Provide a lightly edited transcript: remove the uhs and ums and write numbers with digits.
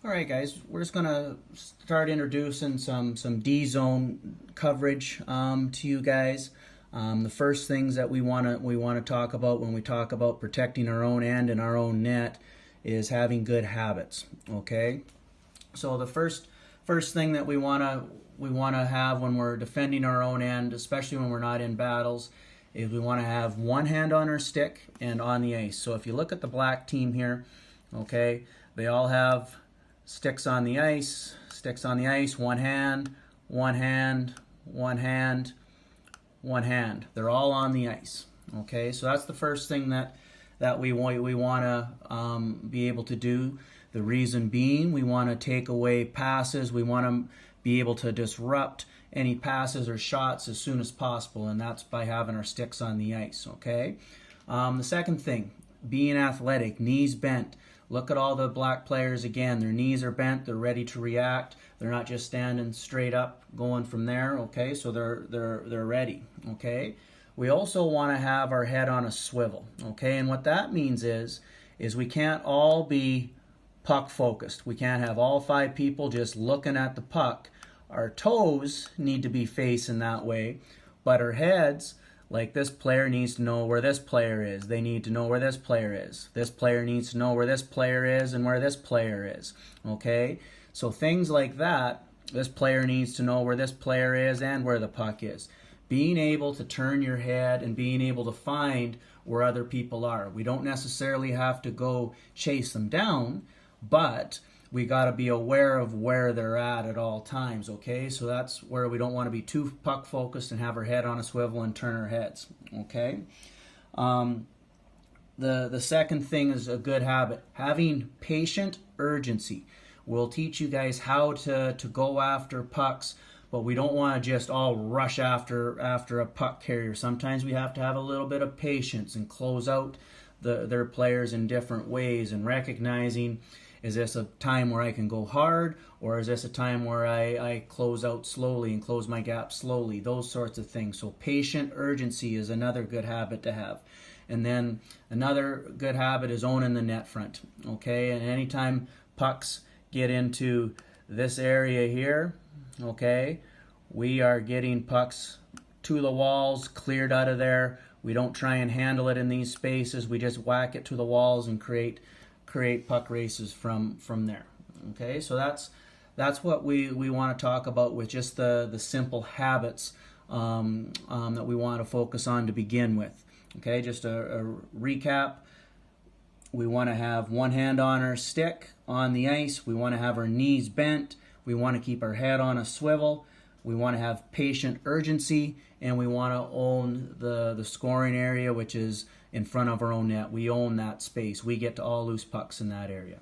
All right, guys, we're just gonna start introducing some D-zone coverage to you guys. The first things that we wanna talk about when we talk about protecting our own end and our own net is having good habits. Okay, so the first thing that we wanna have when we're defending our own end, especially when we're not in battles, is we want to have one hand on our stick and on the ice. So if you look at the black team here, okay, they all have sticks on the ice, one hand, one hand, one hand, one hand. They're all on the ice. Okay, so that's the first thing that we want to be able to do. The reason being, we want to take away passes. We want to be able to disrupt any passes or shots as soon as possible, and that's by having our sticks on the ice. Okay. The second thing, being athletic, knees bent. Look at all the black players again. Their knees are bent. They're ready to react. They're not just standing straight up, going from there. Okay, so they're ready. Okay. We also want to have our head on a swivel. Okay, and what that means is we can't all be puck focused. We can't have all 5 people just looking at the puck. Our toes need to be facing that way, but our heads, like this player needs to know where this player is. They need to know where this player is. This player needs to know where this player is and where this player is. Okay? So things like that, this player needs to know where this player is and where the puck is. Being able to turn your head and being able to find where other people are. We don't necessarily have to go chase them down, but we got to be aware of where they're at all times, okay? So that's where we don't want to be too puck focused and have our head on a swivel and turn our heads, okay? The second thing is a good habit, having patient urgency. We'll teach you guys how to go after pucks, but we don't want to just all rush after a puck carrier. Sometimes we have to have a little bit of patience and close out their players in different ways, and recognizing, is this a time where I can go hard, or is this a time where I close out slowly and close my gap slowly? Those sorts of things. So patient urgency is another good habit to have. And then another good habit is owning the net front. Okay, and anytime pucks get into this area here, okay, we are getting pucks to the walls, cleared out of there. We don't try and handle it in these spaces. We just whack it to the walls and create puck races from there. Okay, so that's what we want to talk about with just the simple habits that we want to focus on to begin with. Okay, just a recap. We want to have one hand on our stick on the ice. We want to have our knees bent. We want to keep our head on a swivel. We want to have patient urgency, and we want to own the scoring area, which is in front of our own net. We own that space. We get to all loose pucks in that area.